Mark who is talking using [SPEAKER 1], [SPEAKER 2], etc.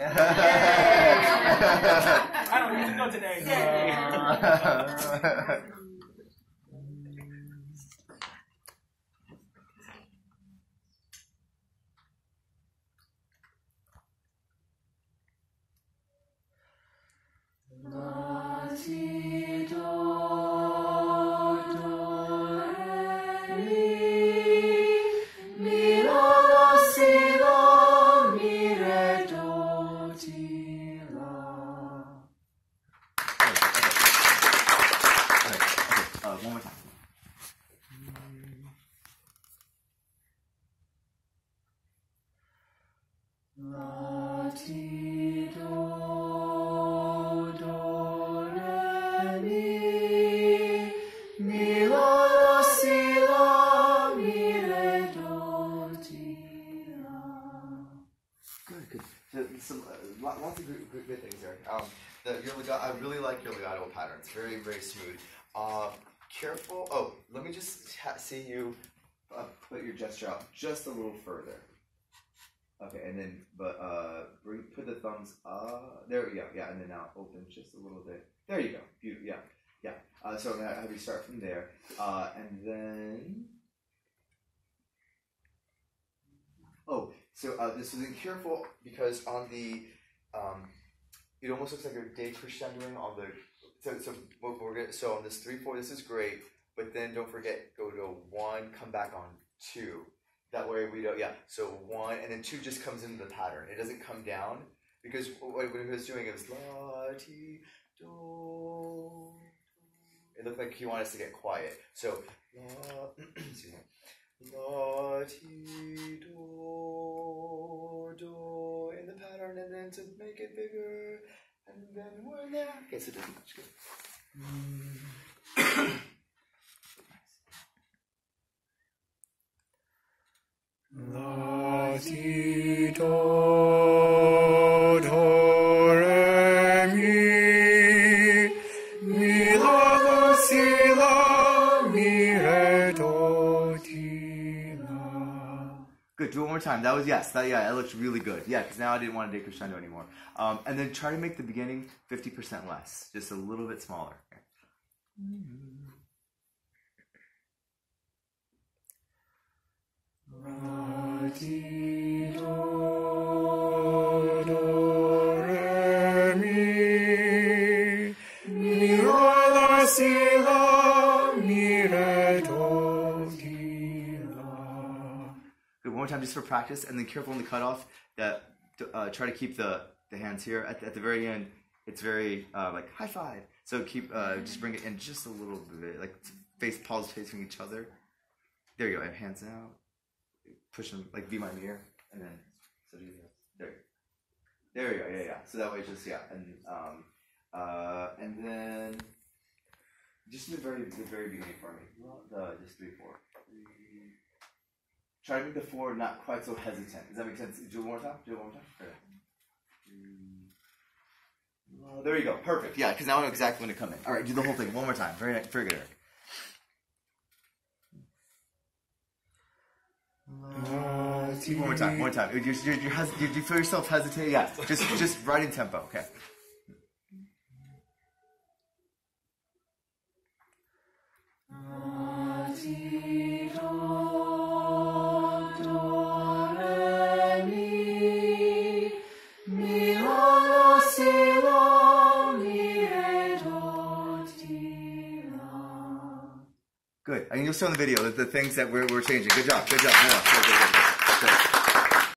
[SPEAKER 1] I don't need to go today.
[SPEAKER 2] One more time. La, ti, do, re, mi, la, si, la, mi, re, do, ti, la. Good, good. So, lots of good things there. Your legato, I really like your legato pattern. It's very, very smooth. Careful. Oh, let me just see you put your gesture out just a little further. Okay, and then put the thumbs up. There we go. Yeah, and then now open just a little bit. There you go. Beautiful. Yeah, yeah. So I'm gonna have you start from there, and then. Oh, so this is careful because on the it almost looks like a decrescendoing on the. So on this 3/4, this is great, but then don't forget, go to 1, come back on 2. That way we don't, yeah. So 1, and then 2 just comes into the pattern. It doesn't come down because what he was doing it was la ti do. It looked like he wanted us to get quiet. So la, excuse me, la ti do do in the pattern, and then to make it bigger. And then we're there. Okay, so this is good. La, ti, do, re, mi, la, si, la, mi, re, do, ti, la. Good, do it one more time. That was, yes, that looks really good. Yeah, because now I didn't want to decrescendo anymore. And then try to make the beginning 50% less, just a little bit smaller. La, ti, do, re, mi, la, si, la, mi, re, do, ti, la. Good, one more time just for practice, and then careful in the cutoff that try to keep the hands here. At the very end, it's very like high five. So keep just bring it in just a little bit, like palms facing each other. There you go. And hands out. Push them like be my mirror, and then so do this. There you go. Yeah. So that way, just and then just in the very beginning for me. Just 3/4. Try to make the 4 not quite so hesitant. Does that make sense? Do it one more time. Okay. There you go. Perfect. Yeah, because now I know exactly when to come in. All right, do the whole thing one more time. Very good, Eric. One more time. You feel yourself hesitate? Yeah. Just right in tempo. Okay. Good. I mean, you'll see on the video the things that we're changing. Good job. Good.